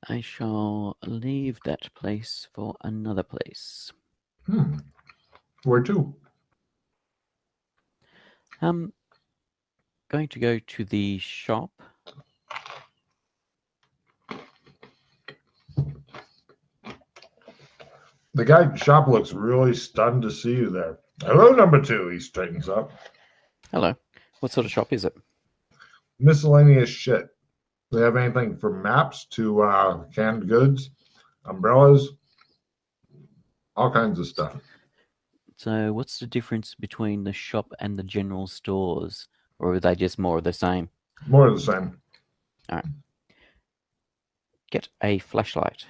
I shall leave that place for another place. Where to? Going to go to the shop. The guy at the shop looks really stunned to see you there. Hello, number 2. He straightens up. Hello. What sort of shop is it? Miscellaneous shit. They have anything from maps to canned goods, umbrellas, all kinds of stuff. So what's the difference between the shop and the general stores? Or are they just more of the same? More of the same. All right. Get a flashlight.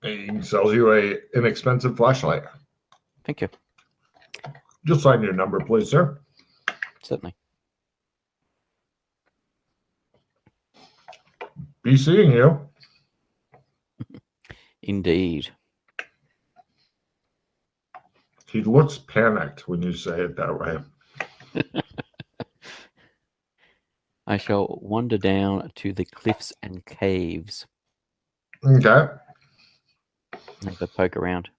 He sells you a inexpensive flashlight. Thank you. Just sign your number, please, sir. Certainly. Be seeing you. Indeed. He looks panicked when you say it that way. I shall wander down to the cliffs and caves. Okay. Have a poke around.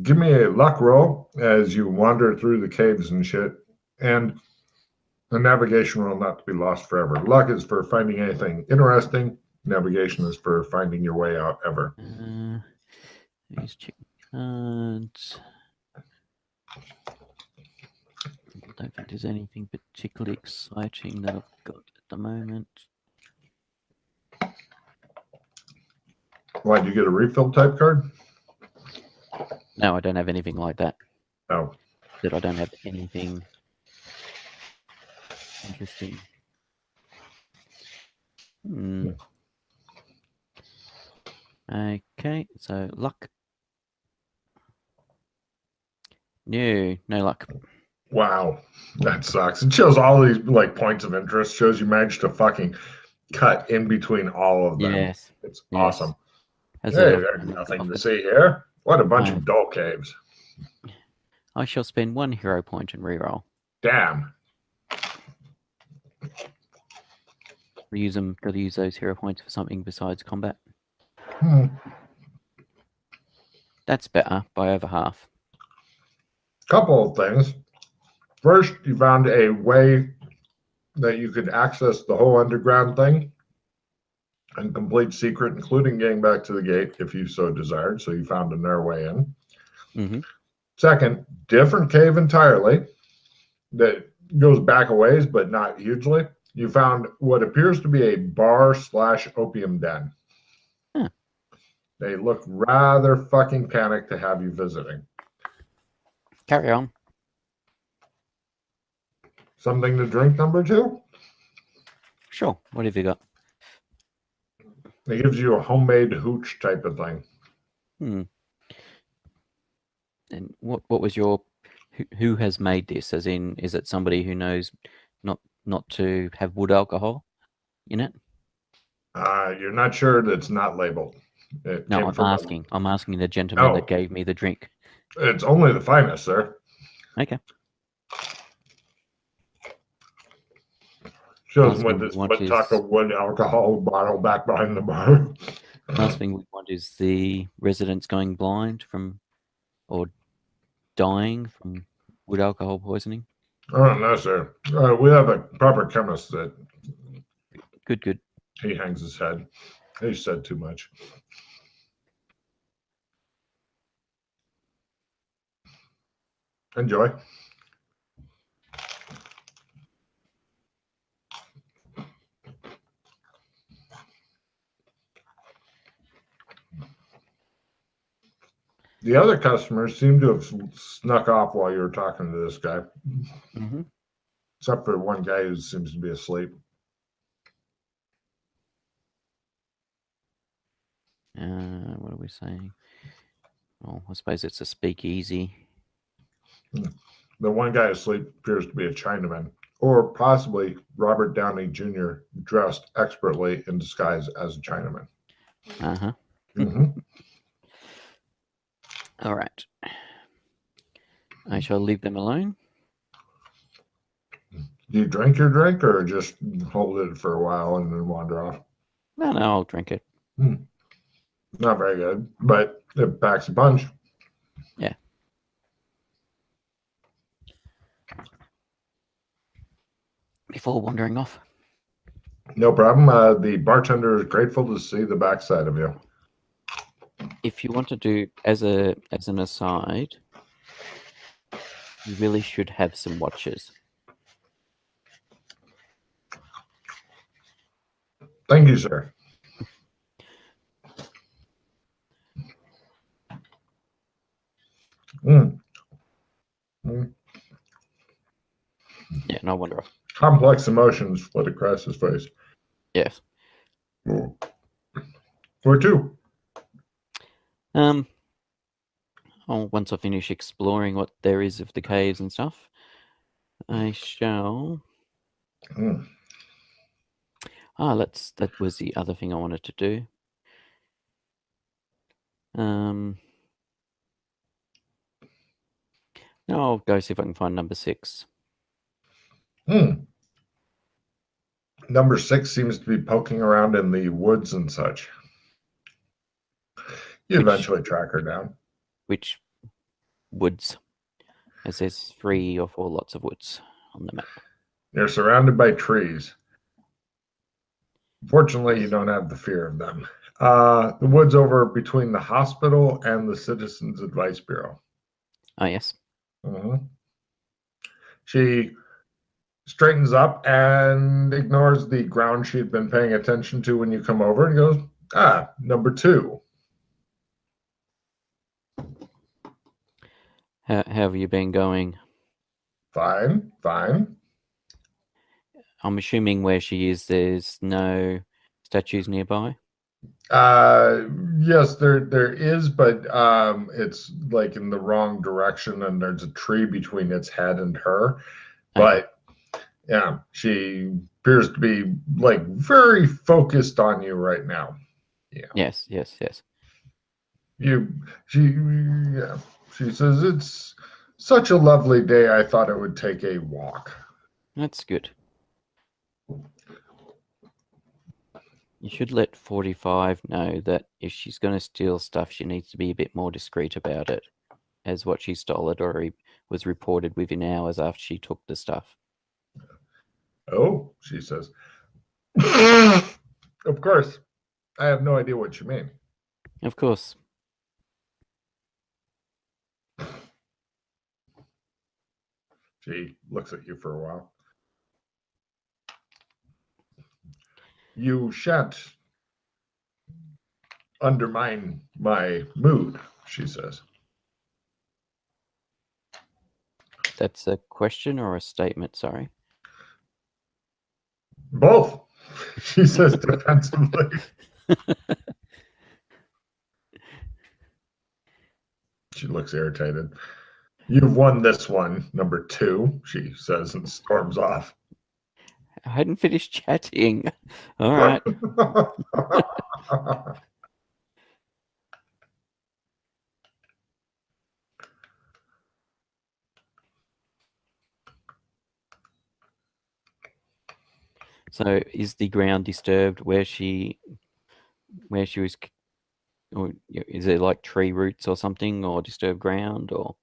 Give me a luck roll as you wander through the caves and shit. And the navigation roll not to be lost forever. Luck is for finding anything interesting. Navigation is for finding your way out ever. These chicken cards. I don't think there's anything particularly exciting that I've got at the moment. Why, did you get a refill type card? No, I don't have anything like that. Oh. That I don't have anything interesting. Okay, so luck. No luck. Wow, that sucks. It shows all these like points of interest. Shows you managed to fucking cut in between all of them. Yes, it's awesome. Hey, there's nothing to see here. What a bunch of dull caves. I shall spend 1 hero point and reroll. Damn. Reuse them. Got to use those hero points for something besides combat. That's better by over half. Couple of things. First, you found a way that you could access the whole underground thing and complete secret, including getting back to the gate if you so desired. So you found another way in. Mm-hmm. Second, different cave entirely that goes back a ways, but not hugely. You found what appears to be a bar/opium den. Huh. They look rather fucking panicked to have you visiting. Carry on. Something to drink, number 2? Sure. What have you got? It gives you a homemade hooch type of thing. And what was your... Who has made this? As in, is it somebody who knows not to have wood alcohol in it? You're not sure that it's not labeled. No, I'm asking the gentleman that gave me the drink. It's only the finest, sir. Okay. Shows with this Wataka wood alcohol bottle back behind the bar. Last thing we want is the residents going blind from or dying from wood alcohol poisoning. Oh, no, sir. We have a proper chemist that... Good. He hangs his head. He said too much. Enjoy. The other customers seem to have snuck off while you were talking to this guy. Mm-hmm. Except for one guy who seems to be asleep. What are we saying? Well, I suppose it's a speakeasy. The one guy asleep appears to be a Chinaman, or possibly Robert Downey Jr. dressed expertly in disguise as a Chinaman. Uh-huh. Mm-hmm. All right. I shall leave them alone. Do you drink your drink or just hold it for a while and then wander off? No, I'll drink it. Not very good, but it packs a punch. Yeah. Before wandering off. No problem. The bartender is grateful to see the backside of you. If you want to do as an aside, you really should have some watches. Thank you, sir. Mm. Mm. Yeah, no wonder. Complex emotions flood across his face. Yes. Where to? Once I finish exploring what there is of the caves and stuff, I shall. Mm. That was the other thing I wanted to do. No, I'll go see if I can find number 6. Mm. Number 6 seems to be poking around in the woods and such. You eventually track her down. Which woods? As there's 3 or 4 lots of woods on the map. You're surrounded by trees. Fortunately, you don't have the fear of them. The woods over between the hospital and the Citizens Advice Bureau. Oh, yes. Mm-hmm. She straightens up and ignores the ground she'd been paying attention to when you come over and goes, number 2. How have you been going? Fine, fine. I'm assuming where she is, there's no statues nearby. Yes, there is, but it's like in the wrong direction, and there's a tree between its head and her. Okay. But yeah, she appears to be like very focused on you right now. Yeah. Yes. She says it's such a lovely day. I thought it would take a walk. That's good. You should let 45 know that if she's going to steal stuff, she needs to be a bit more discreet about it, as what she stole it already was reported within hours after she took the stuff. Oh, she says. Of course. I have no idea what you mean. Of course. She looks at you for a while. You shan't undermine my mood, she says. That's a question or a statement? Sorry. Both, she says defensively. She looks irritated. You've won this one, number 2, she says, and storms off. I hadn't finished chatting. All right. So is the ground disturbed where she was, or is it like tree roots or something, or disturbed ground, or?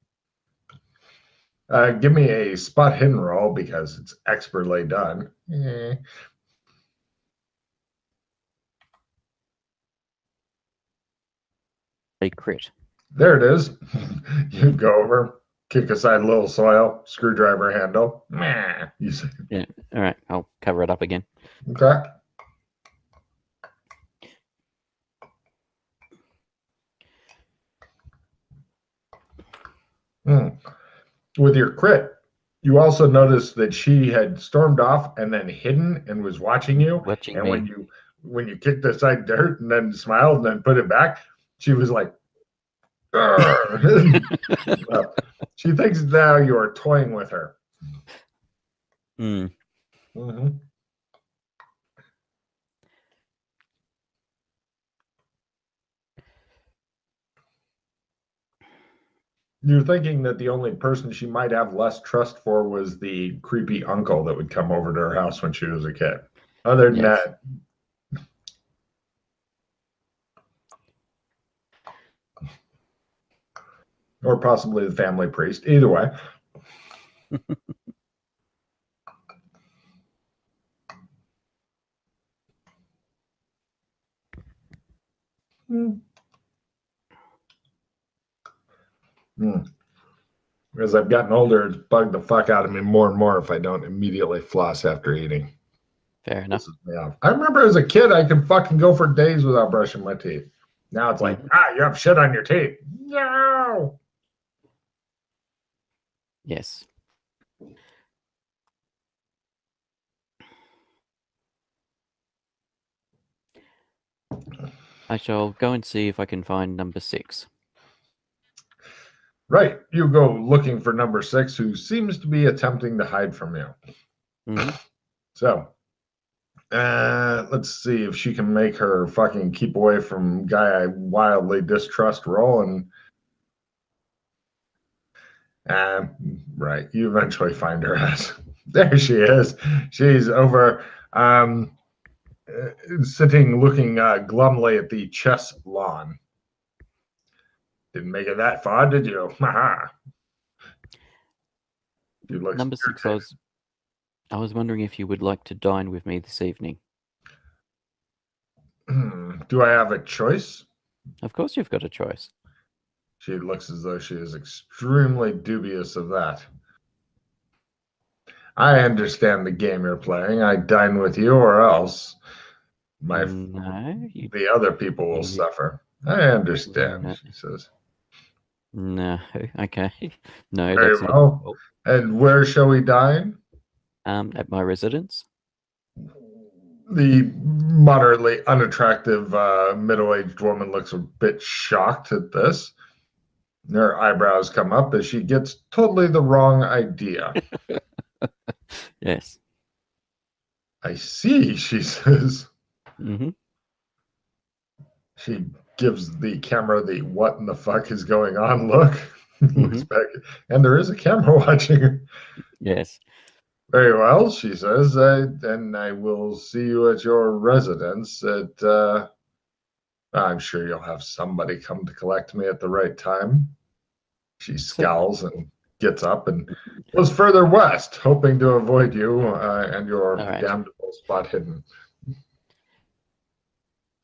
Give me a spot hidden roll because it's expertly done. A crit. There it is. You go over, kick aside a little soil, screwdriver handle. You say, Yeah. All right. I'll cover it up again. okay. With your crit, you also noticed that she had stormed off and then hidden and was watching you. Watching And me. when you kicked aside dirt and then smiled and then put it back, she was like, well, she thinks now you are toying with her. Mm. Mm-hmm. You're thinking that the only person she might have less trust for was the creepy uncle that would come over to her house when she was a kid. Other than Yes. that, or possibly the family priest. Either way. Hmm. As I've gotten older, it's bugged the fuck out of me more and more if I don't immediately floss after eating. Fair enough. Pisses me off. I remember as a kid, I could fucking go for days without brushing my teeth. Now it's like, you have shit on your teeth. No. Yes. I shall go and see if I can find number 6. Right. You go looking for number 6, who seems to be attempting to hide from you. Mm-hmm. So, let's see if she can make her fucking keep away from guy I wildly distrust roll. And right, you eventually find her ass. There she is. She's over, sitting looking glumly at the chess lawn. Didn't make it that far, did you? Number 6, I was wondering if you would like to dine with me this evening. Do I have a choice? Of course you've got a choice. She looks as though she is extremely dubious of that. I understand the game you're playing. I dine with you, or else the other people will suffer. I understand, she says. No, okay. No, very that's well. not. And where shall we dine? At my residence. The moderately unattractive middle-aged woman looks a bit shocked at this. Her eyebrows come up as she gets totally the wrong idea. Yes. I see, she says. Mm-hmm. She gives the camera the what in the fuck is going on look. Looks back, and there is a camera watching her. Yes. Very well, she says. Then I will see you at your residence. I'm sure you'll have somebody come to collect me at the right time. She scowls and gets up and goes further west, hoping to avoid you and your damnable spot hidden.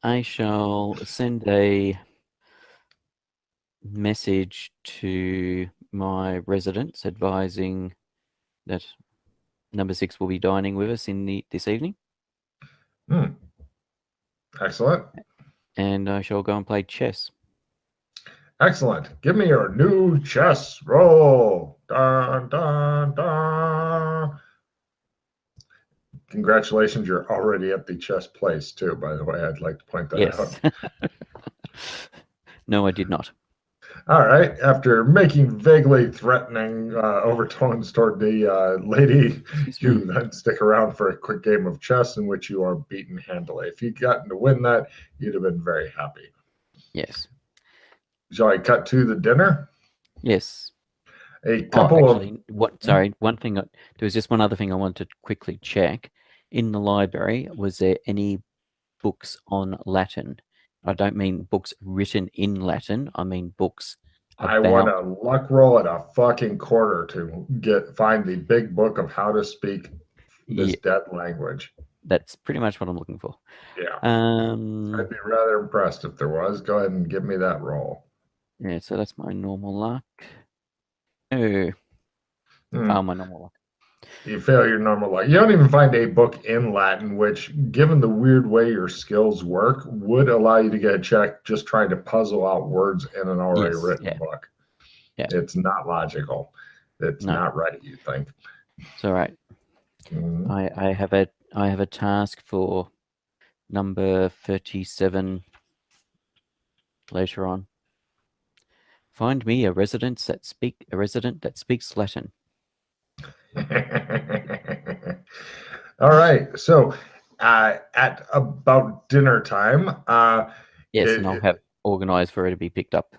I shall send a message to my residents advising that number 6 will be dining with us this evening. Excellent. And I shall go and play chess. Excellent. Give me your new chess roll. Dun, dun, dun. Congratulations, you're already at the chess place too, by the way. I'd like to point that out. No, I did not. All right. After making vaguely threatening overtones toward the lady, you then stick around for a quick game of chess in which you are beaten handily. If you'd gotten to win that, you'd have been very happy. Yes. Shall I cut to the dinner? Yes. A couple of... one thing. There was just one other thing I wanted to quickly check. In the library, was there any books on Latin? I don't mean books written in Latin. I mean books about... I want a luck roll at a fucking quarter to find the big book of how to speak this dead language. That's pretty much what I'm looking for. Yeah. I'd be rather impressed if there was. Go ahead and give me that roll. Yeah, so that's my normal luck. Oh, my normal luck. You fail your normal luck. You don't even find a book in Latin, which, given the weird way your skills work, would allow you to get a check just trying to puzzle out words in an already written book. Yeah. It's not logical. It's not right, you think. It's all right. I have a task for number 37 later on. Find me a resident that speaks Latin. All right. So at about dinner time, yes, and I'll have organized for her to be picked up.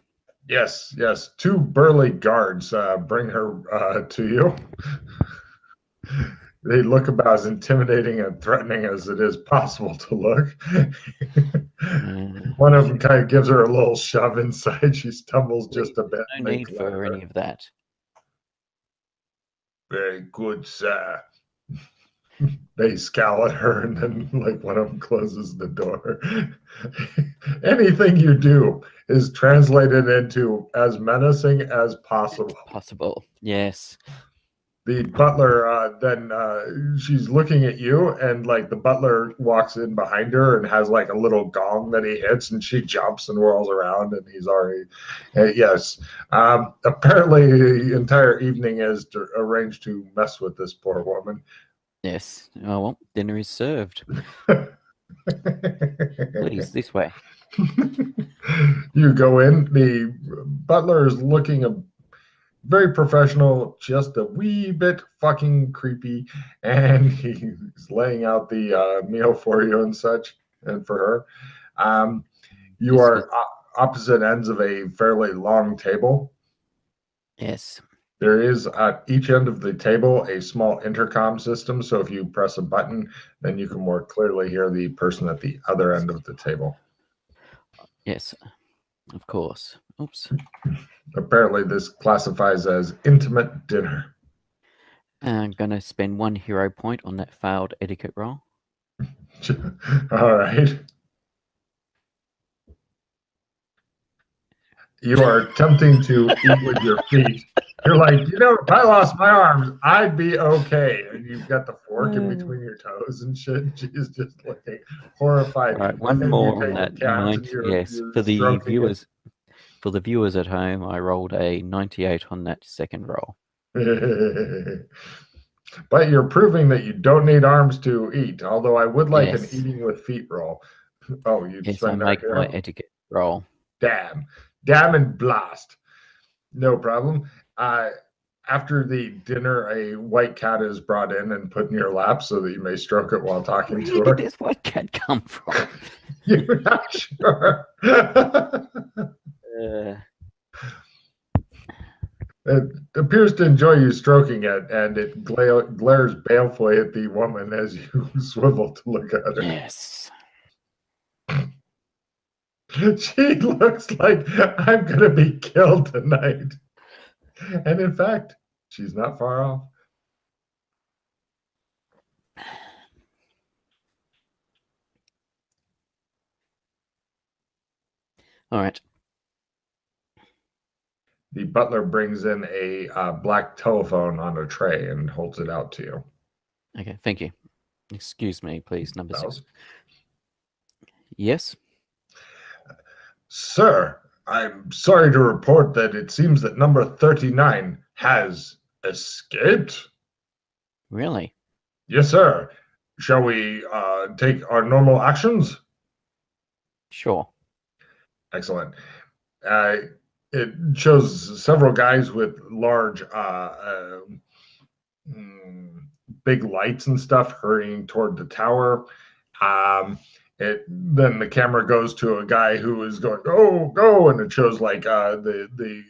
Yes, yes. Two burly guards bring her to you. They look about as intimidating and threatening as it is possible to look. One of them kind of gives her a little shove inside. She stumbles just a bit. No need for any of that. Very good, sir. They scowl at her, and then like one of them closes the door. Anything you do is translated into as menacing as possible. Possible, yes. The butler then she's looking at you, and like the butler walks in behind her and has like a little gong that he hits, and she jumps and whirls around, and he's already yes. Apparently the entire evening is arranged to mess with this poor woman. Yes. Oh well, dinner is served. Please, this way. You go in. The butler is looking very professional, just a wee bit fucking creepy, and he's laying out the meal for you and such, and for her. You are opposite ends of a fairly long table. Yes. There is at each end of the table a small intercom system, so if you press a button, then you can more clearly hear the person at the other end of the table. Yes, of course. Oops. Apparently, this classifies as intimate dinner. I'm gonna spend 1 hero point on that failed etiquette roll. All right. You are attempting to eat with your feet. You're like, if I lost my arms, I'd be okay. And you've got the fork in between your toes and shit. She's just looking horrified. All right, one more on that. Yes, for the viewers. For the viewers at home, I rolled a 98 on that second roll. But you're proving that you don't need arms to eat. Although I would like an eating with feet roll. Oh, you yes, I make my etiquette roll. Damn and blast. No problem. After the dinner, a white cat is brought in and put in your lap so that you may stroke it while talking to her. Where did this white cat come from? You're not sure. It appears to enjoy you stroking it, and it glares balefully at the woman as you swivel to look at her. Yes. She looks like I'm going to be killed tonight. And in fact, she's not far off. All right. The butler brings in a black telephone on a tray and holds it out to you. Okay, thank you. Excuse me, please, number 6. Yes? Sir, I'm sorry to report that it seems that number 39 has escaped. Really? Yes, sir. Shall we take our normal actions? Sure. Excellent. It shows several guys with large, big lights and stuff hurrying toward the tower. Then the camera goes to a guy who is going, go, go, and it shows like the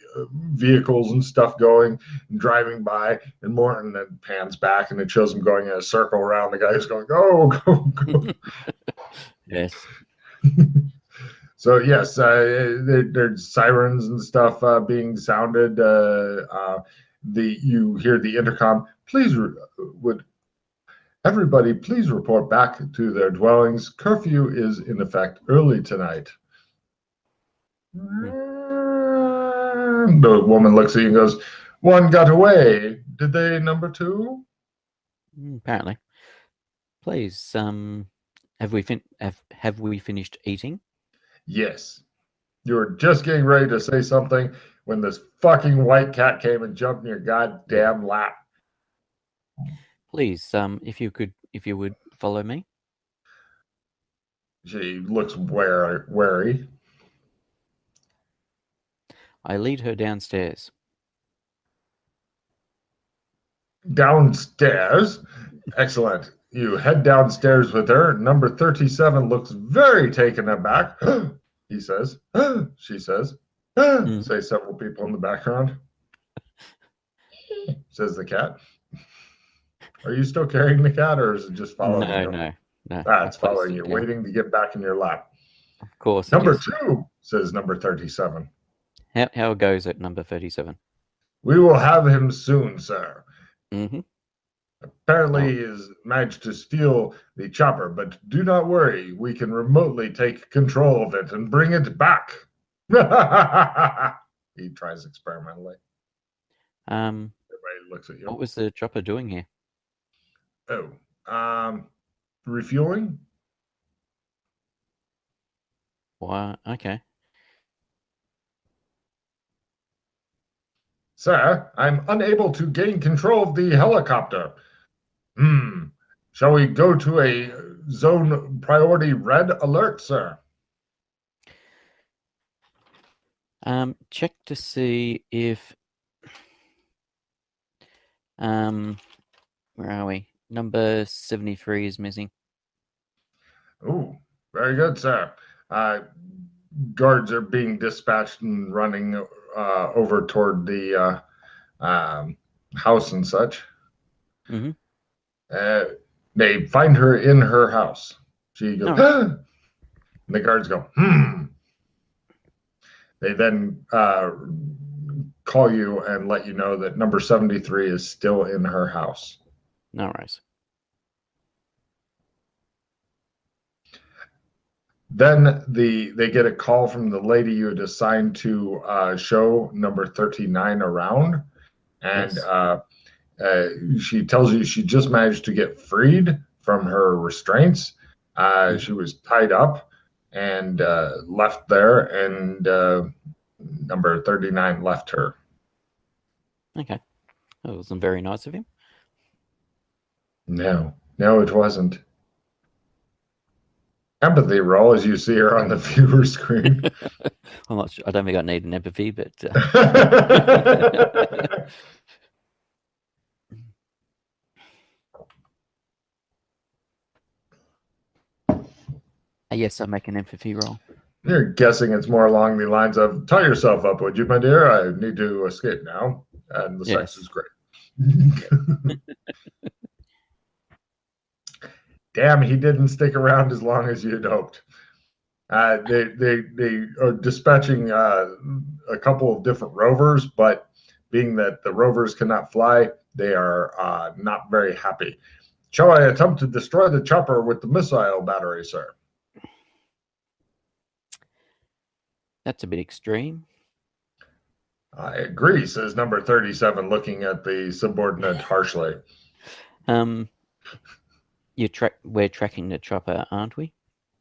vehicles and stuff going and driving by and more, and then pans back and it shows him going in a circle around the guy who's going, go, go, go. Yes. So yes, there's sirens and stuff being sounded. You hear the intercom. Please, would everybody please report back to their dwellings. Curfew is in effect early tonight. The woman looks at you and goes, "One got away. Did they, number 2?" Apparently. Please, have we finished eating? Yes. You were just getting ready to say something when this fucking white cat came and jumped in your goddamn lap. Please, if you would follow me. She looks wary. I lead her downstairs. Downstairs? Excellent. You head downstairs with her. Number 37 looks very taken aback. He says. She says. Say several people in the background. Says the cat. Are you still carrying the cat, or is it just following you? No. It's following you, waiting to get back in your lap. Of course. Number 2, says number 37. How goes at number 37? We will have him soon, sir. Mm-hmm. Apparently, he has managed to steal the chopper, but do not worry. We can remotely take control of it and bring it back. He tries experimentally. Everybody looks at you. What was the chopper doing here? Refueling? Why? Okay. Sir, I'm unable to gain control of the helicopter. Shall we go to a zone priority red alert, sir? Check to see if where are we? Number 73 is missing. Oh, very good, sir. Guards are being dispatched and running over toward the house and such. Mm-hmm. They find her in her house. She goes, and the guards go, They then call you and let you know that number 73 is still in her house. No worries. Then they get a call from the lady you had assigned to show number 39 around. And she tells you she just managed to get freed from her restraints. She was tied up and left there, and number 39 left her. Okay. That wasn't very nice of him. No, it wasn't. Empathy roll as you see her on the viewer screen. I'm not sure. I don't think I need an empathy, but yes, I make an empathy roll. You're guessing it's more along the lines of, tie yourself up, would you, my dear? I need to escape now. And the sex is great. Damn, he didn't stick around as long as you'd hoped. They are dispatching a couple of different rovers, but being that the rovers cannot fly, they are not very happy. Shall I attempt to destroy the chopper with the missile battery, sir? That's a bit extreme. I agree, says number 37, looking at the subordinate harshly. We're tracking the chopper, aren't we?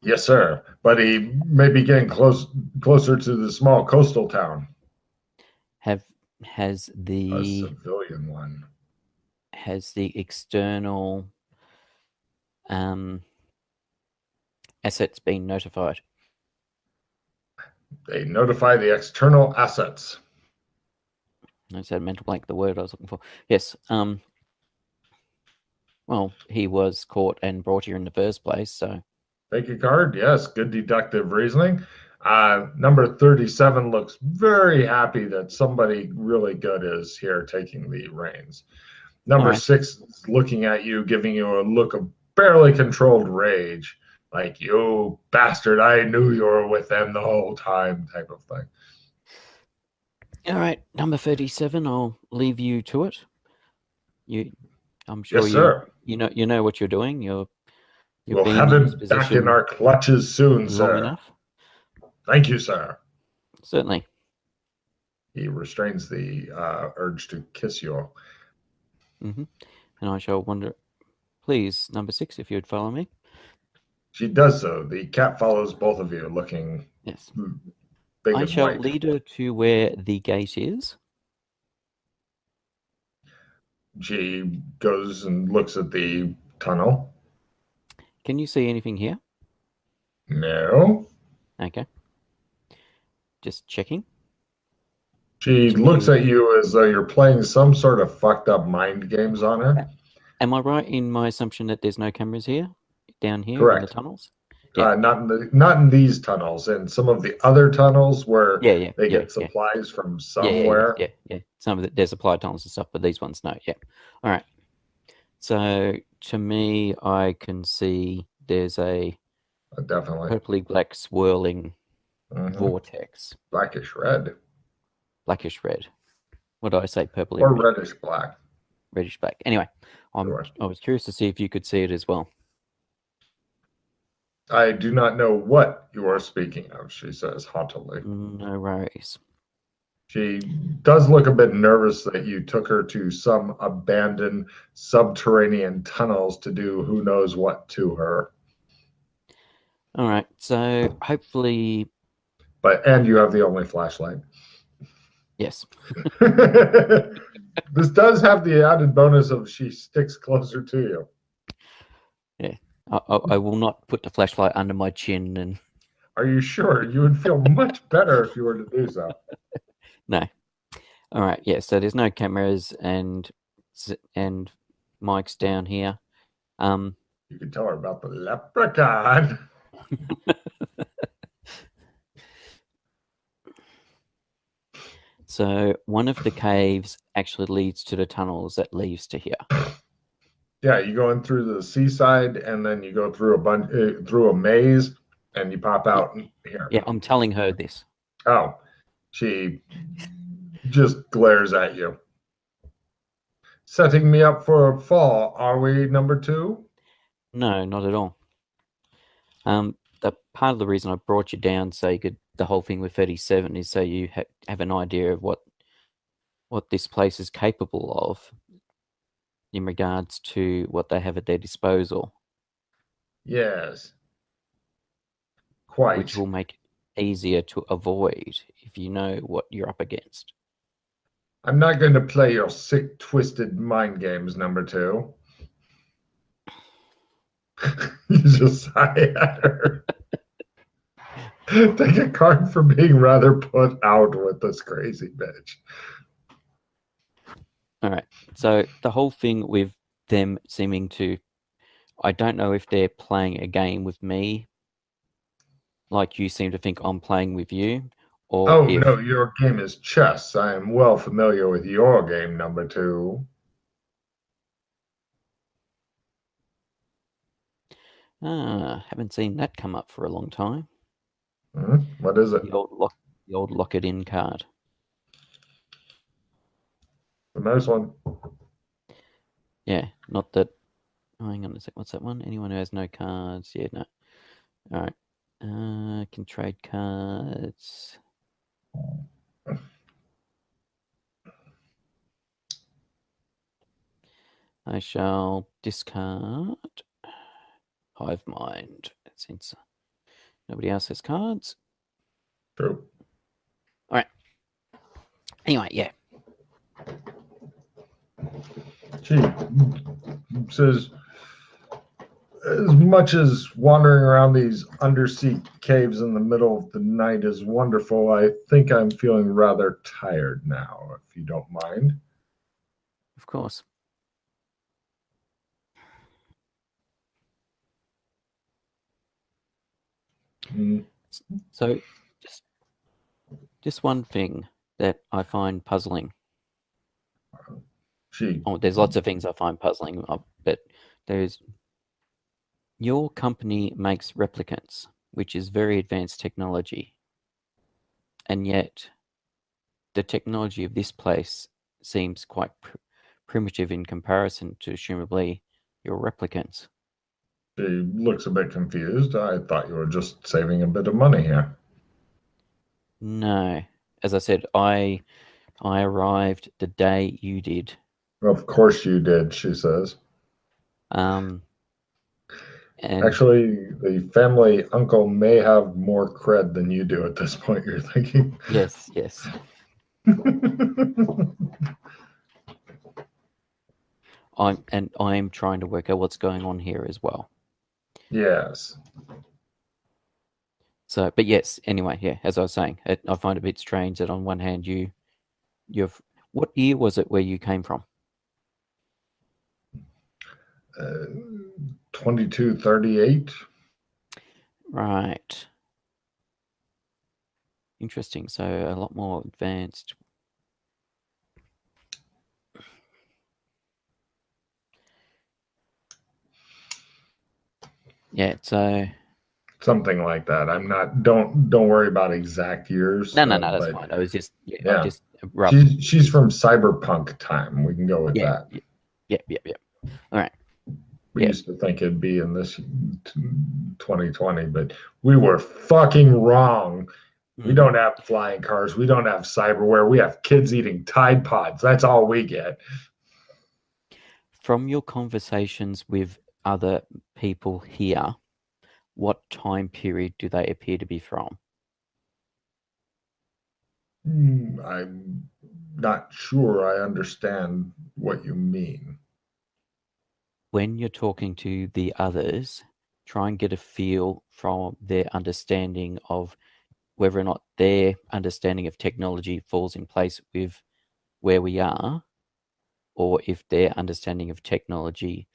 Yes, sir. But he may be getting closer to the small coastal town. Has the a civilian one? Has the external assets been notified? They notify the external assets. I said mental blank, the word I was looking for. Yes. Well, he was caught and brought here in the first place, so. Take a card. Yes, good deductive reasoning. Number 37 looks very happy that somebody really good is here taking the reins. Number 6 is looking at you, giving you a look of barely controlled rage. Like, you bastard, I knew you were with them the whole time, type of thing. All right, number 37, I'll leave you to it. I'm sure yes, sir. You know what you're doing. We'll have him back in our clutches soon, sir. Enough. Thank you, sir. Certainly. He restrains the urge to kiss you. Mm-hmm. And I shall wonder, please, number 6, if you'd follow me. She does so. The cat follows both of you, looking big I and shall white. lead her to where the gate is. She goes and looks at the tunnel. Can you see anything here? No. Okay. Just checking. She looks at you as though you're playing some sort of fucked up mind games on her. Am I right in my assumption that there's no cameras here? Down here Correct. in the tunnels? Yeah. Not in these tunnels. In some of the other tunnels where Yeah. they get supplies from Yeah. somewhere. Some of there's supply tunnels and stuff, but these ones no. Yeah. All right. So to me, I can see there's a Definitely. purpley black swirling vortex, Blackish red. blackish red. What do I say? Purpley Or red, reddish black. reddish black. Anyway, Sure. I was curious to see if you could see it as well. I do not know what you are speaking of, she says haughtily. No worries. She does look a bit nervous that you took her to some abandoned subterranean tunnels to do who knows what to her. All right. So hopefully, And you have the only flashlight. yes. This does have the added bonus of she sticks closer to you. Yeah. I will not put the flashlight under my chin and. Are you sure? You would feel much better if you were to do so. No. All right. Yeah. So there's no cameras and mics down here. You can tell her about the leprechaun. So one of the caves actually leads to the tunnels that leads to here. Yeah, you go in through the seaside, and then you go through through a maze, and you pop out here. Yeah, I'm telling her this. Oh, she just glares at you. Setting me up for a fall, are we, number two? No, not at all. The part of the reason I brought you down so you could the whole thing with 37 is so you have an idea of what this place is capable of in regards to what they have at their disposal. Yes. Quite. Which will make it easier to avoid if you know what you're up against. I'm not going to play your sick, twisted mind games, number two. You just sigh at her. Take a card for being rather put out with this crazy bitch. All right. So the whole thing with them seeming to, I don't know if they're playing a game with me, like you seem to think I'm playing with you, or no, your game is chess. I am well familiar with your game, number two. Haven't seen that come up for a long time. What is it? The old lock it in card. The nice one. Yeah, not that. Oh, hang on a sec. What's that one? Anyone who has no cards? Yeah, no. All right. Can trade cards. I shall discard Hive Mind since nobody else has cards. True. All right. Anyway, yeah. She says, as much as wandering around these undersea caves in the middle of the night is wonderful, I think I'm feeling rather tired now, if you don't mind. Of course. So, just one thing that I find puzzling. There's lots of things I find puzzling, but your company makes replicants, which is very advanced technology, and yet the technology of this place seems quite primitive in comparison to, assumably, your replicants. She looks a bit confused. I thought you were just saving a bit of money here. No. As I said, I arrived the day you did. Of course you did, she says. And actually, the family uncle may have more cred than you do at this point, you're thinking. Yes. I'm trying to work out what's going on here as well. Yes. So, but yes, anyway, yeah, as I was saying, I find it a bit strange that on one hand you've what year was it where you came from? 2238. Right. Interesting. So a lot more advanced. Yeah. So Something like that. I'm not. Don't worry about exact years. no, that's But fine. I was just I yeah, just rough. she's from cyberpunk time. We can go with Yeah. that. Yeah. All right. We Yeah. used to think it'd be in this 2020, but we were fucking wrong. We Mm-hmm. don't have flying cars. We don't have cyberware. We have kids eating Tide Pods. That's all we get. From your conversations with other people here, what time period do they appear to be from? I'm not sure I understand what you mean. When you're talking to the others, try and get a feel from their understanding of whether or not their understanding of technology falls in place with where we are, or if their understanding of technology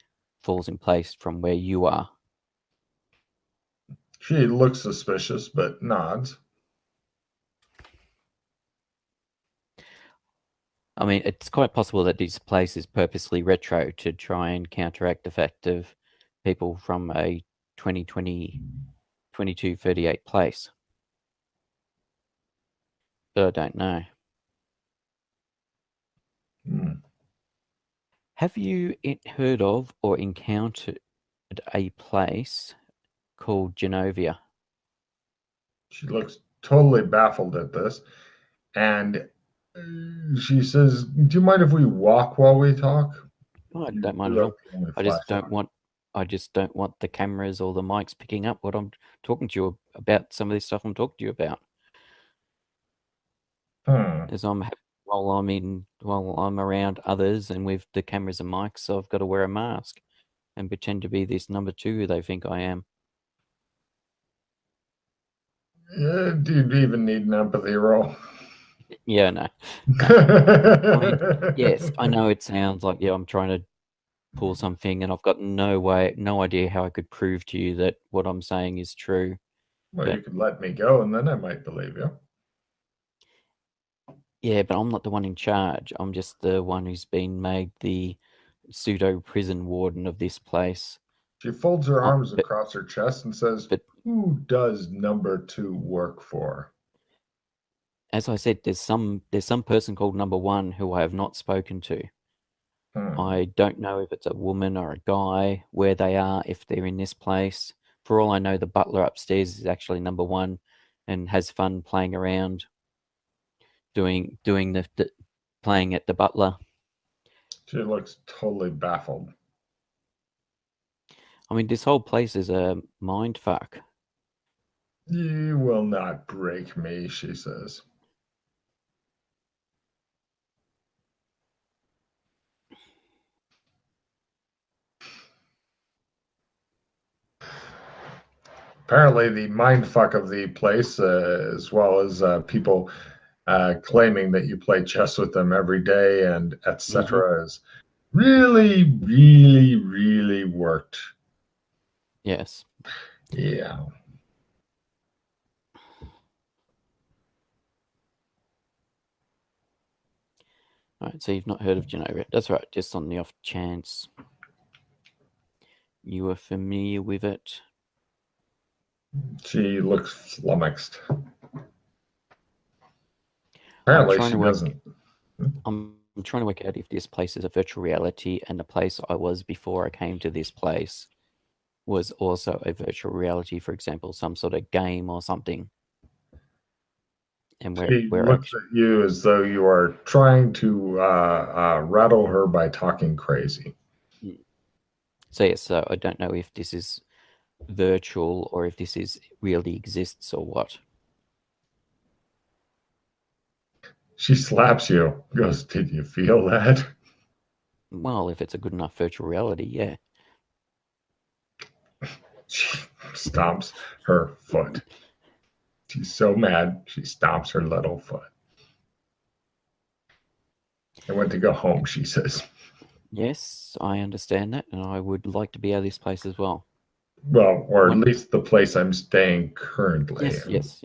falls in place from where you are. She looks suspicious, but nods. I mean, it's quite possible that this place is purposely retro to try and counteract the fact of people from a 2020, 2238 place. But I don't know. Hmm. Have you heard of or encountered a place called Genovia? She looks totally baffled at this. And she says, "Do you mind if we walk while we talk?" Oh, I You don't mind do at have all. the only I just flash don't on. want I just don't want the cameras or the mics picking up what I'm talking to you about, some of this stuff I'm talking to you about. Hmm. As while I'm around others and with the cameras and mics, so I've got to wear a mask and pretend to be this number two who they think I am. Do you even need an empathy roll? Yeah, no. I mean, yes, I know it sounds like, yeah, I'm trying to pull something and I've got no idea how I could prove to you that what I'm saying is true. Well, you But could let me go, and then I might believe you. yeah, but I'm not the one in charge. I'm just the one who's been made the pseudo prison warden of this place. She folds her Uh, arms but across her chest and says, but "Who does number two work for?" as I said, there's some person called Number One who I have not spoken to. Hmm. I don't know if it's a woman or a guy, where they are, if they're in this place. For all I know, the butler upstairs is actually Number One and has fun playing around, doing the playing at the butler. She looks totally baffled. I mean, this whole place is a mind fuck. You will not break me, she says. Apparently, the mindfuck of the place, as well as people claiming that you play chess with them every day and Hmm. etc., is really, really, really worked. Yes. Yeah. All right. So you've not heard of Genova? That's right. Just on the off chance you are familiar with it. She looks flummoxed. I'm Apparently, trying she to work. doesn't. I'm trying to work out if this place is a virtual reality, and the place I was before I came to this place was also a virtual reality. For example, some sort of game or something, and She we're looks actually. at you as though you are trying to rattle her by talking crazy. So yes, so I don't know if this is virtual or if this is really exists or what. She slaps you, goes, "Did you feel that?" Well, if it's a good enough virtual reality, yeah. She stomps her foot. She's so mad, she stomps her little foot. I went to go home, she says. Yes, I understand that, and I would like to be out of this place as well. Well, or at One, least the place I'm staying currently. yes.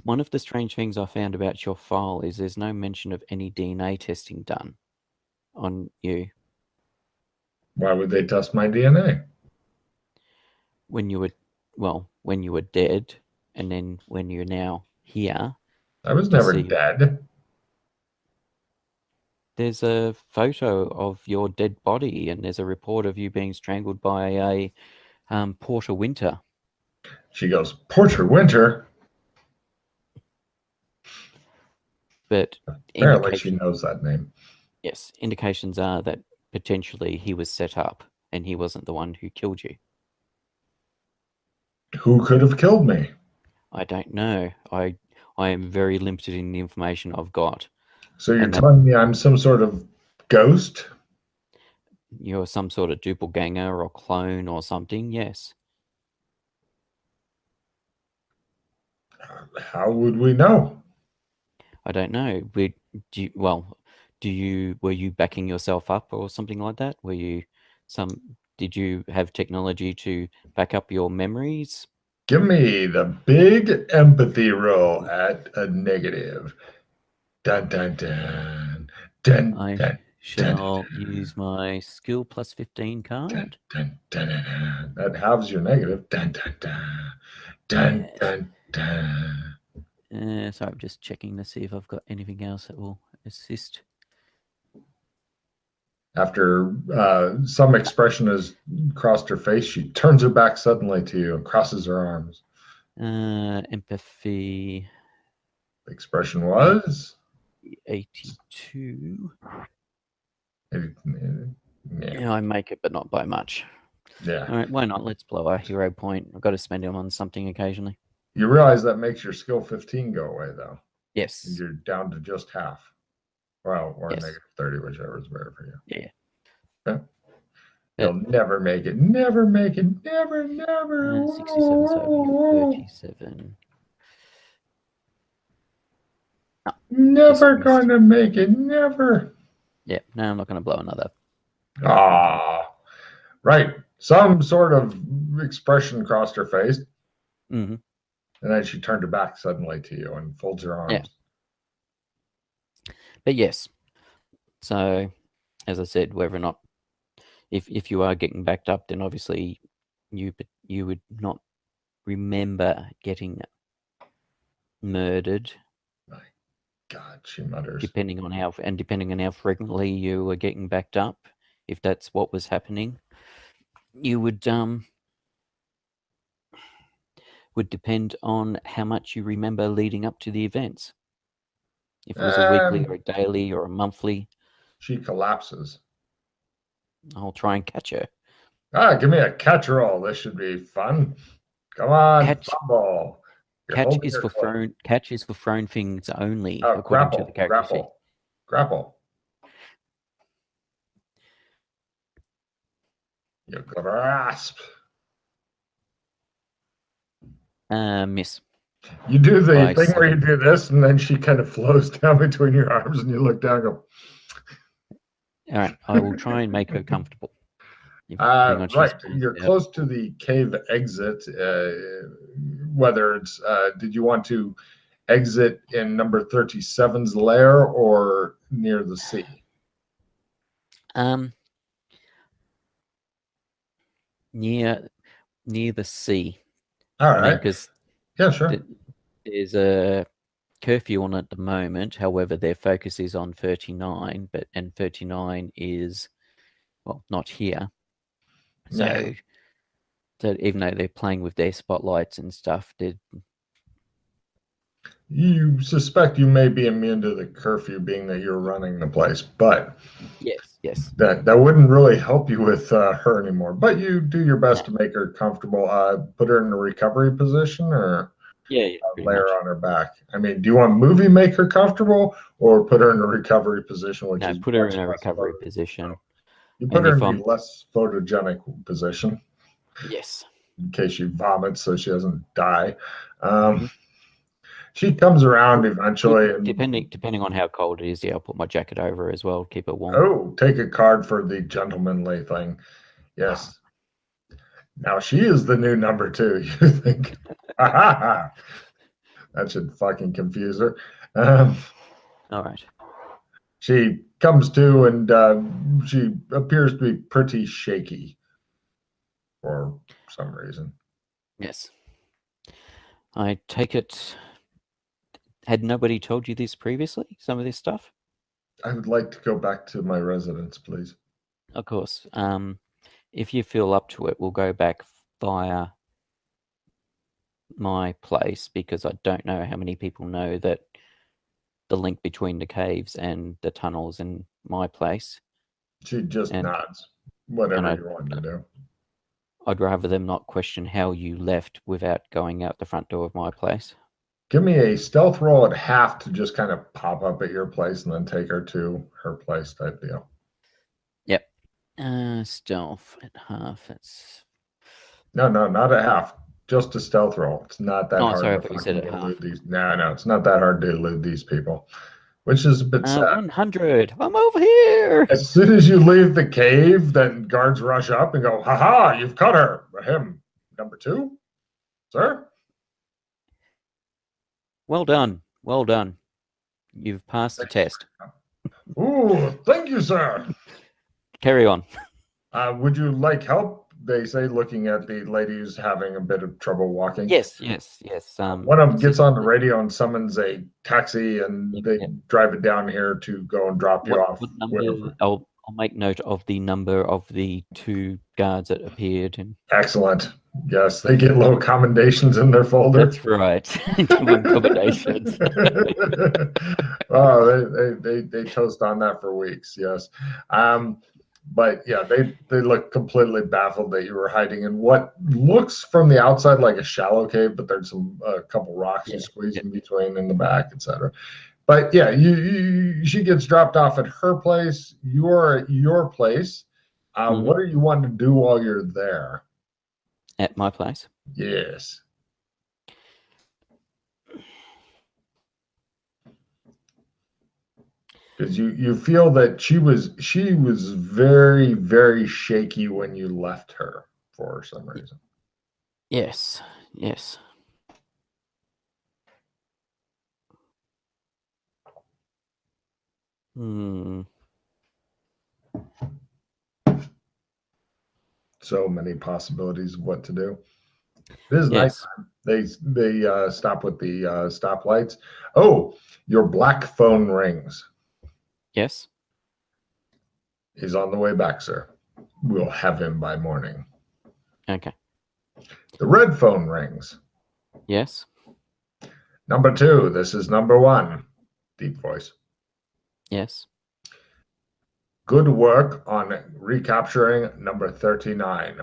One of the strange things I found about your file is there's no mention of any DNA testing done on you Why would they test my DNA? when you were dead, and then when you're now here I was to never see. dead. There's a photo of your dead body, and there's a report of you being strangled by a Porter Winter. She goes, Porter Winter? But Apparently she knows that name. yes, indications are that potentially he was set up and he wasn't the one who killed you. Who could have killed me? I don't know. I am very limited in the information I've got. So you're telling me I'm some sort of ghost? You're some sort of doppelganger or clone or something, yes. How would we know? I don't know. Were you backing yourself up or something like that? Did you have technology to back up your memories? Give me the big empathy roll at a negative. Dun dun dun. Dun I dun. shall use my skill plus 15 card. Dun, dun, dun, dun. That halves your negative. Dun dun dun. Dun Yes. dun dun. Sorry, I'm just checking to see if I've got anything else that will assist. After some expression has crossed her face, she turns her back suddenly to you and crosses her arms. Empathy. The expression was 82. Yeah, I make it, but not by much. yeah. All right, why not? Let's blow a hero point. I've got to spend him on something occasionally. You realize that makes your skill 15 go away, though. Yes. And you're down to just half. Well, or yes. negative 30, whichever is better for you. Yeah. Okay. You'll never make it. Never make it. Never. 67, so 37. Oh, never gonna make it. Never. Yeah, no, I'm not going to blow another. Ah, right. Some sort of expression crossed her face. Mm-hmm. And then she turned her back suddenly to you and folds her arms. Yeah. But yes. So, as I said, whether or not, if you are getting backed up, then obviously you would not remember getting murdered. My God, she mutters. Depending on how frequently you were getting backed up, if that's what was happening, you would depend on how much you remember leading up to the events. If it was a weekly or a daily or a monthly. She collapses. I'll try and catch her. Give me a catch roll. This should be fun. Come on, fumble. Catch is for thrown things only, according grapple, to the character sheet. Grapple. You grasp. Miss. You do the thing where you do this, and then she kind of flows down between your arms, and you look down and go. All right, I will try and make her comfortable. Right, you're close to the cave exit. Whether it's, did you want to exit in number 37's lair or near the sea? Near the sea. All right. Because yeah, sure. There's a curfew on at the moment. However, their focus is on 39, and 39 is, well, not here. So even though they're playing with their spotlights and stuff, you suspect you may be immune to the curfew, being that you're running the place, but yes, that wouldn't really help you with her anymore. But you do your best to make her comfortable. Put her in a recovery position, or lay her on her back. I mean, do you want movie make her comfortable, or put her in a recovery position? Which is put her in a recovery position. You put her in a less photogenic position. Yes. In case she vomits, so she doesn't die. She comes around eventually. And, depending on how cold it is, I'll put my jacket over her as well, keep her warm. Oh, take a card for the gentlemanly thing. Yes. Now she is the new number 2, you think? Ha ha ha. That should fucking confuse her. All right. She comes to and she appears to be pretty shaky for some reason. Yes. I take it. Had nobody told you this previously? Some of this stuff? I would like to go back to my residence, please. Of course. If you feel up to it, we'll go back via my place because I don't know how many people know that the link between the caves and the tunnels in my place. She just And nods. Whatever I, you want to do. I'd rather them not question how you left without going out the front door of my place. Give me a stealth roll at half to just kind of pop up at your place and then take her to her place type deal. Yep. Stealth at half. That's. No, not at half. Just a stealth roll. It's not that Oh, hard sorry, I to thought you said fucking at half. elude these. No, it's not that hard to elude these people, which is a bit sad. 100. I'm over here. As soon as you leave the cave, then guards rush up and go, "Ha ha! You've caught her." Him, number 2, sir. Well done. Well done. You've passed the test. Ooh, thank you, sir. Carry on. Would you like help? They say, looking at the lady who's having a bit of trouble walking. Yes. One of them gets on the radio and summons a taxi, and they drive it down here to go and drop you off. What number? I'll make note of the number of the 2 guards that appeared. And excellent. Yes, they get low commendations in their folder. that's right. Give them commendations. Oh, they toast on that for weeks. Yes. But yeah, they look completely baffled that you were hiding in what looks from the outside like a shallow cave, but there's a couple rocks you squeeze in between in the back, etc. But yeah, she gets dropped off at her place. You're at your place. What do you want to do while you're there? At my place? Yes. Because you feel that she was very, very shaky when you left her for some reason. Yes. So many possibilities of what to do. It is nice. They stop with the stoplights. Oh, your black phone rings. Yes. He's on the way back, sir. We'll have him by morning. Okay. The red phone rings. Yes. Number 2, this is number 1. Deep voice. Yes. Good work on recapturing number 39.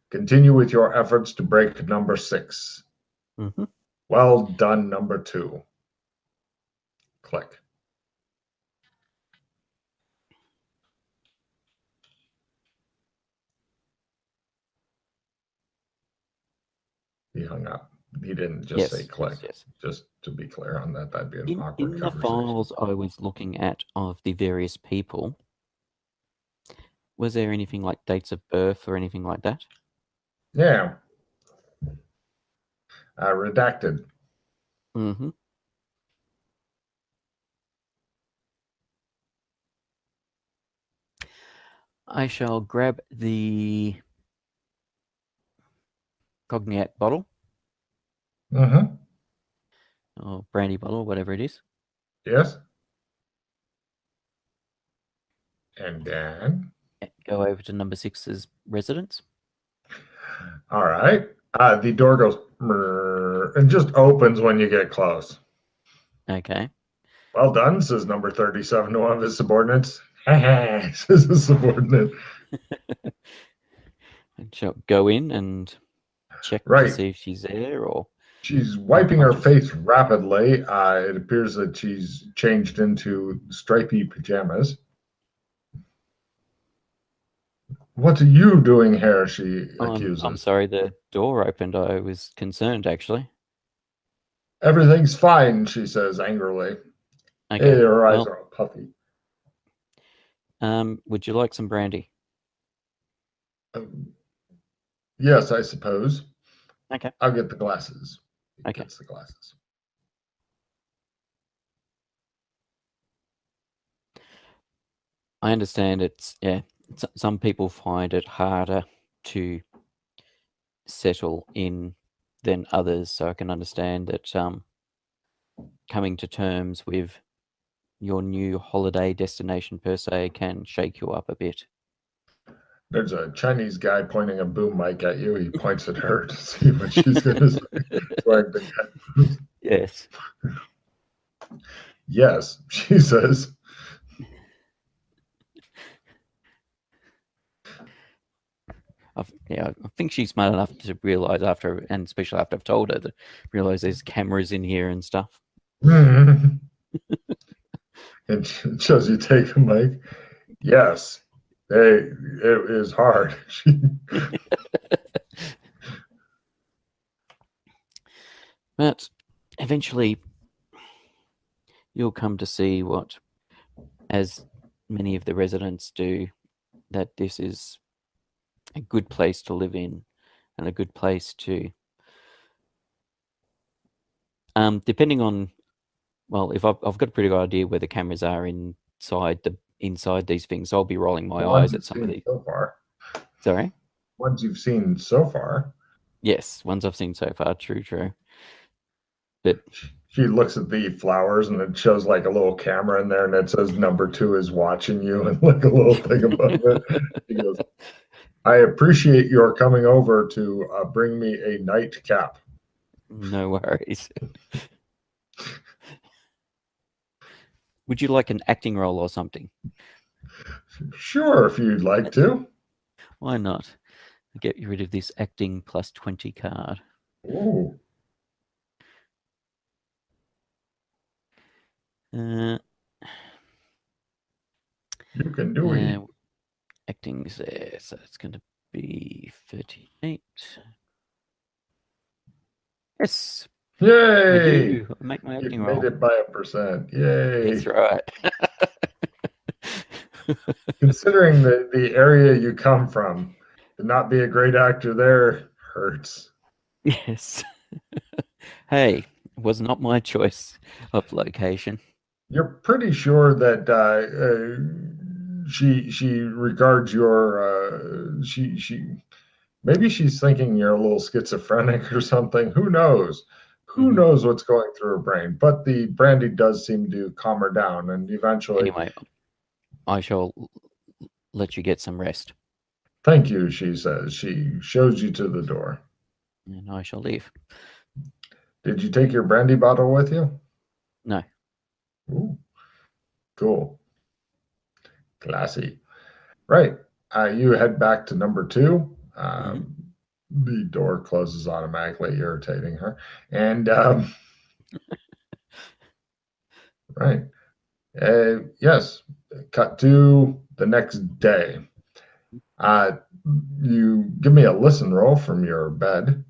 Continue with your efforts to break number 6. Well done, number 2. Click. He hung up. He didn't just say click. Yes. Just to be clear on that, that'd be an awkward in conversation. The files I was looking at of the various people, was there anything like dates of birth or anything like that? Yeah. Redacted. I shall grab the cognac bottle. Or brandy bottle, whatever it is. Yes. And then go over to number 6's residence. All right. The door goes and just opens when you get close. Okay. Well done, says number 37 to one of his subordinates. Says his subordinate. And shall go in and check to see if she's there, or she's wiping her face rapidly. It appears that she's changed into stripy pajamas. What are you doing here? She accuses. I'm sorry, the door opened. I was concerned, actually. Everything's fine, she says angrily. Okay. Hey, her eyes are all puffy. Would you like some brandy? Yes, I suppose. Okay. I'll get the glasses. He Okay. gets the glasses. I understand some people find it harder to settle in than others, so I can understand that coming to terms with your new holiday destination per se can shake you up a bit. There's a Chinese guy pointing a boom mic at you. He points at her to see what she's going to say. So I think, Yes. yes, she says. I think she's smart enough to realize after, and especially after I've told her, to realize there's cameras in here and stuff. And shows you take the mic. Yes, it is hard. But eventually, you'll come to see what, as many of the residents do, that this is a good place to live in and a good place to, depending on, well, if I've got a pretty good idea where the cameras are inside these things, I'll be rolling my The eyes ones at you've some of seen these. so far. Sorry? Ones you've seen so far. Yes, ones I've seen so far. True. But She looks at the flowers and it shows like a little camera in there and it says number 2 is watching you and like a little thing above it. She goes, I appreciate your coming over to bring me a nightcap. no worries. Would you like an acting role or something? Sure, if you'd like to. Why not? Get rid of this acting plus 20 card. Ooh. Uh, You can do it. Acting's there, so it's going to be 38. Yes, Yay! I do. I make my You acting made roll. it by 1%. Yay! That's right. Considering the area you come from, to not be a great actor there hurts. Yes. Hey, it was not my choice of location. You're pretty sure that she regards your she maybe she's thinking you're a little schizophrenic or something. Who knows? Who knows what's going through her brain? But the brandy does seem to calm her down, and eventually. Anyway, I shall let you get some rest. Thank you, she says. She shows you to the door. And I shall leave. Did you take your brandy bottle with you? No. Ooh, cool. Classy. Right. You head back to number 2. The door closes automatically, irritating her. And right. Yes. Cut to the next day. You give me a listen roll from your bed.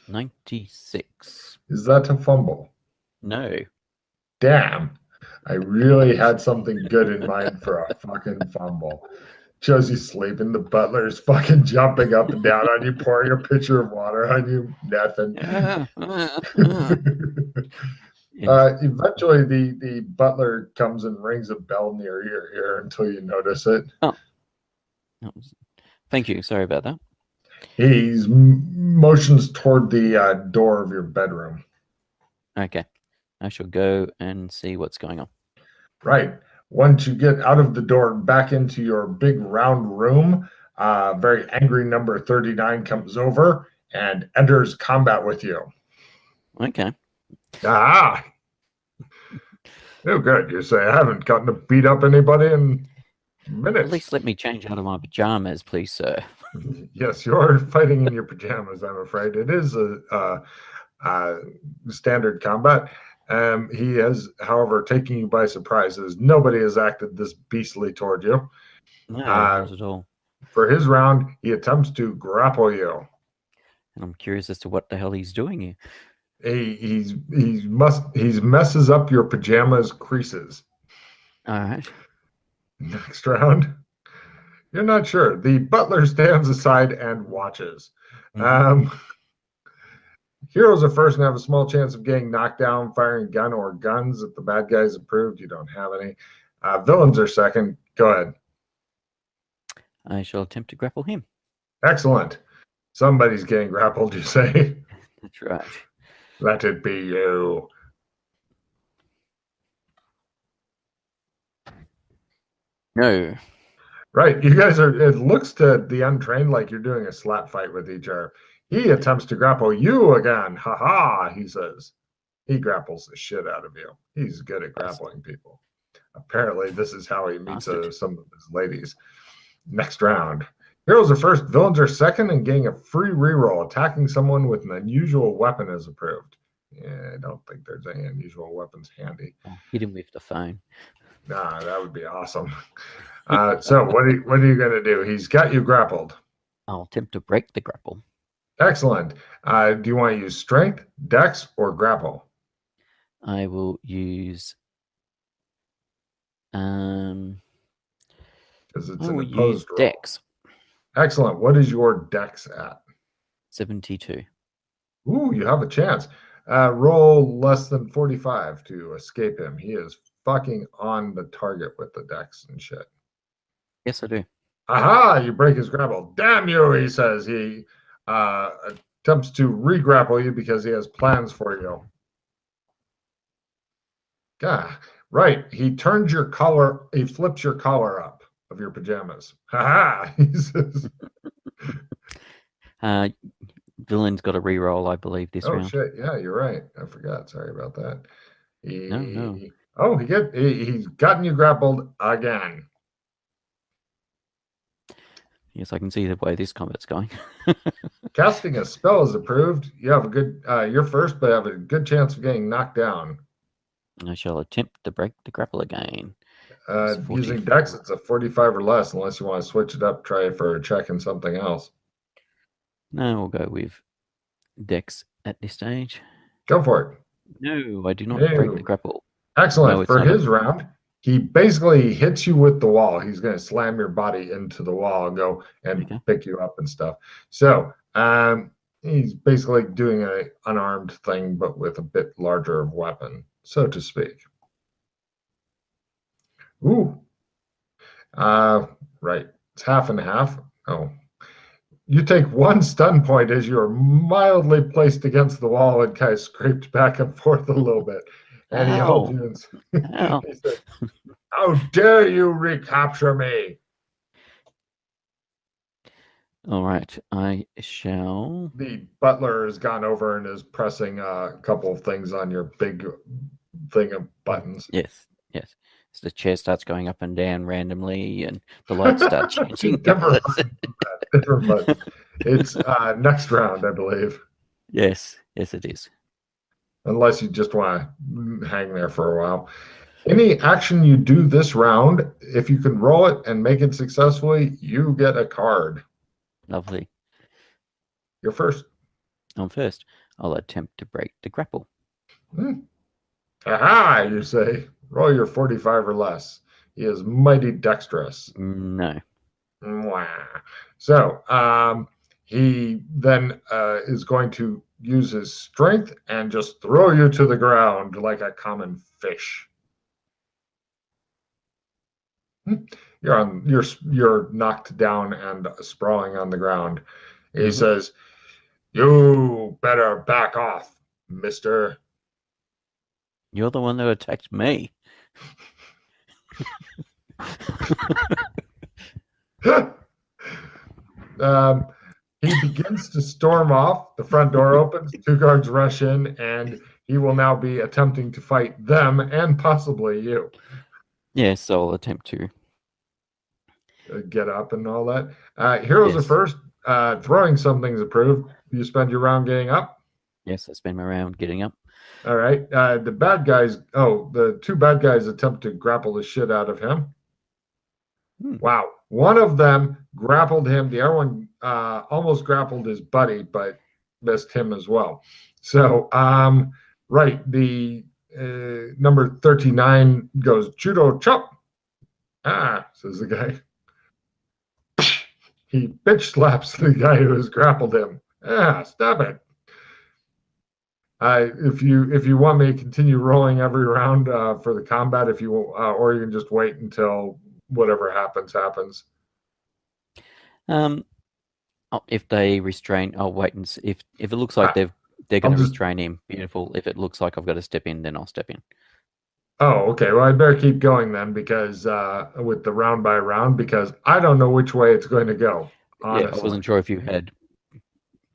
$96. Is that a fumble? No. Damn. I really had something good in mind for a fucking fumble. Shows you sleeping. The butler is fucking jumping up and down on you, pouring a pitcher of water on you. Nothing. Eventually, the butler comes and rings a bell near your ear until you notice it. Oh. Thank you. Sorry about that. He motions toward the door of your bedroom. Okay. I shall go and see what's going on. Right. Once you get out of the door and back into your big round room, very angry number 39 comes over and enters combat with you. Okay. Ah! Oh, good. You say I haven't gotten to beat up anybody in minutes. At least let me change out of my pajamas, please, sir. Yes, you're fighting in your pajamas, I'm afraid. It is a standard combat. He has, however, taken you by surprise, as nobody has acted this beastly toward you. No, not at all. For his round, he attempts to grapple you. And I'm curious as to what the hell he's doing here. He messes up your pajamas creases. All right. Next round. You're not sure. The butler stands aside and watches. Mhm. Heroes are first and have a small chance of getting knocked down, firing a gun or guns. If the bad guys approved, you don't have any. Villains are second. Go ahead. I shall attempt to grapple him. Excellent. Somebody's getting grappled, you say. That's right. Let it be you. No. Right. You guys are, it looks to the untrained like you're doing a slap fight with each other. He attempts to grapple you again. Ha ha, he says. He grapples the shit out of you. He's good at grappling people. Apparently, this is how he meets some of his ladies. Next round. Heroes are first, villains are second, and getting a free reroll. Attacking someone with an unusual weapon is approved. Yeah, I don't think there's any unusual weapons handy. Hit him with the phone. Nah, that would be awesome. So what are you going to do? He's got you grappled. I'll attempt to break the grapple. Excellent. Do you want to use strength, dex, or grapple? I will use. Because it's I an will opposed use roll. dex. Excellent. What is your dex at? 72. Ooh, you have a chance. Roll less than 45 to escape him. He is fucking on the target with the dex and shit. Yes, I do. Aha! You break his grapple. Damn you, he says. He attempts to re-grapple you because he has plans for you. God, right. He turns your collar, he flips your collar up of your pajamas. Ha he says. Villain's got a reroll, I believe, this round. Oh shit! Yeah, you're right. I forgot. Sorry about that. No. Oh, he's gotten you grappled again. Yes, I can see the way this combat's going. Casting a spell is approved. You have a good. You're first, but have a good chance of getting knocked down. I shall attempt to break the grapple again. Using dex, it's a 45 or less, unless you want to switch it up. Try for a check and something else. No, we'll go with dex at this stage. Go for it. No, I do not break the grapple. Excellent. No, for his round, he basically hits you with the wall. He's going to slam your body into the wall and go and pick you up and stuff. So he's basically doing an unarmed thing, but with a bit larger weapon, so to speak. Ooh. Right. It's half and half. Oh. You take one stun point as you're mildly placed against the wall and kind of scraped back and forth a little bit. And he holds you and he says, how dare you recapture me? All right, I shall. The butler has gone over and is pressing a couple of things on your big thing of buttons. Yes. So the chair starts going up and down randomly, and the lights start changing. Different buttons. It's next round, I believe. Yes, it is. Unless you just want to hang there for a while. Any action you do this round, if you can roll it and make it successfully, you get a card. Lovely. You're first. I'm first. I'll attempt to break the grapple. Aha, you say. Roll your 45 or less. He is mighty dexterous. No. So he then is going to use his strength and just throw you to the ground like a common fish. You're knocked down and sprawling on the ground. He says, "You better back off, mister." You're the one that attacked me. He begins to storm off. The front door opens. 2 guards rush in, and he will now be attempting to fight them and possibly you. Yes, I'll attempt to get up and all that. Heroes are first. Throwing something's approved. You spend your round getting up. Yes, I spend my round getting up. All right. The bad guys. The 2 bad guys attempt to grapple the shit out of him. Wow. One of them grappled him. The other one almost grappled his buddy, but missed him as well. So, right, the number 39 goes, judo chop. Ah, says the guy. He bitch slaps the guy who has grappled him. Ah, stop it. If you want me to continue rolling every round for the combat, if you or you can just wait until whatever happens. If they restrain, I'll wait and see. If it looks like they're going to restrain him, beautiful. If it looks like I've got to step in, then I'll step in. Oh, okay. Well, I better keep going then, because with the round by round, because I don't know which way it's going to go. Honestly. Yeah, I wasn't sure if you had.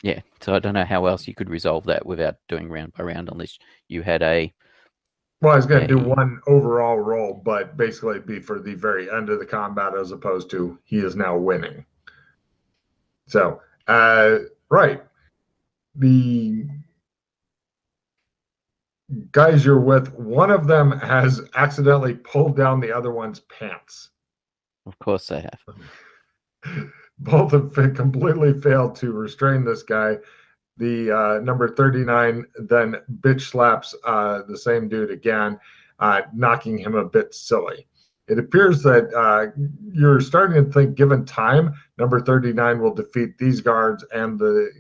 Yeah, so I don't know how else you could resolve that without doing round by round, unless you had a. Well, I was going to do one overall roll, but basically it'd be for the very end of the combat, as opposed to he is now winning. So, right. The guys you're with, one of them has accidentally pulled down the other one's pants. Of course they have. Both have completely failed to restrain this guy. The number 39 then bitch slaps the same dude again, knocking him a bit silly. It appears that you're starting to think, given time, number 39 will defeat these guards and the,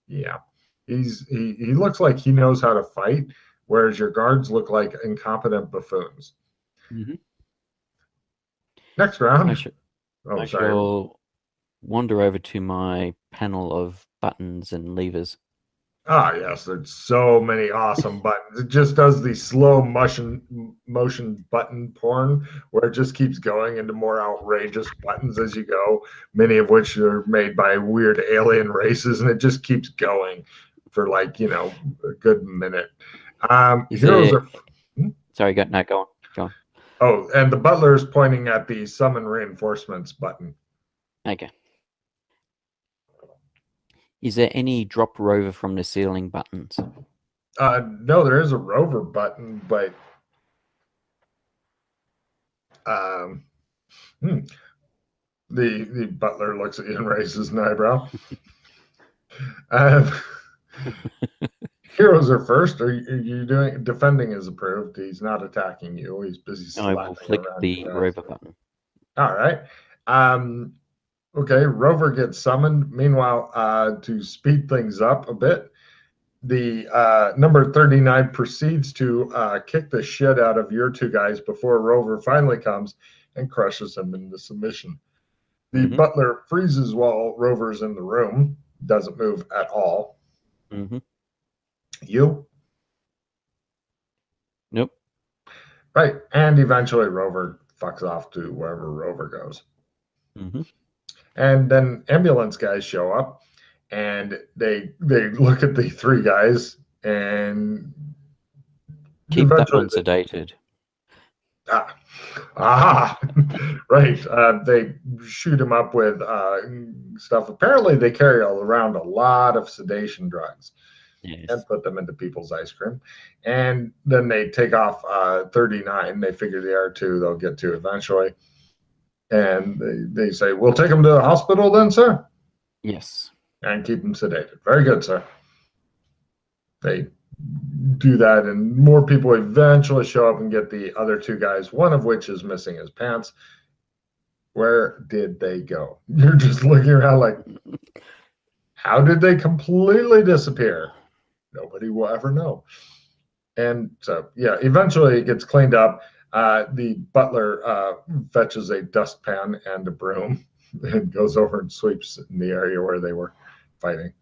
yeah. He looks like he knows how to fight, whereas your guards look like incompetent buffoons. Mm-hmm. Next round. I shall wander over to my panel of buttons and levers. Ah, yes, there's so many awesome buttons. It just does the slow motion button porn, where it just keeps going into more outrageous buttons as you go, many of which are made by weird alien races, and it just keeps going for like, a good minute. Heroes are... Sorry, go on. Oh, and the butler is pointing at the summon reinforcements button. Okay. Is there any drop rover from the ceiling buttons? No, there is a rover button, but the butler looks at you and raises an eyebrow. Heroes are first. Are you doing defending is approved? He's not attacking you. He's busy. I will flick the rover button. All right. Okay. Rover gets summoned. Meanwhile, to speed things up a bit, the number 39 proceeds to kick the shit out of your two guys before Rover finally comes and crushes him into submission. The butler freezes while Rover's in the room. Doesn't move at all. Mm-hmm. You? Nope. Right. And eventually Rover fucks off to wherever Rover goes. Mm-hmm. And then ambulance guys show up, and they look at the three guys and keep that one sedated. Right. They shoot him up with stuff. Apparently they carry around a lot of sedation drugs. Yes. And put them into people's ice cream. And then they take off 39. They figure the R2 they'll get to eventually. And they say, we'll take him to the hospital then, sir? Yes. And keep him sedated. Very good, sir. They do that, and more people eventually show up and get the other two guys, one of which is missing his pants. Where did they go? You're just looking around like, how did they completely disappear? Nobody will ever know. And so, yeah, eventually it gets cleaned up. The butler fetches a dustpan and a broom and goes over and sweeps in the area where they were fighting.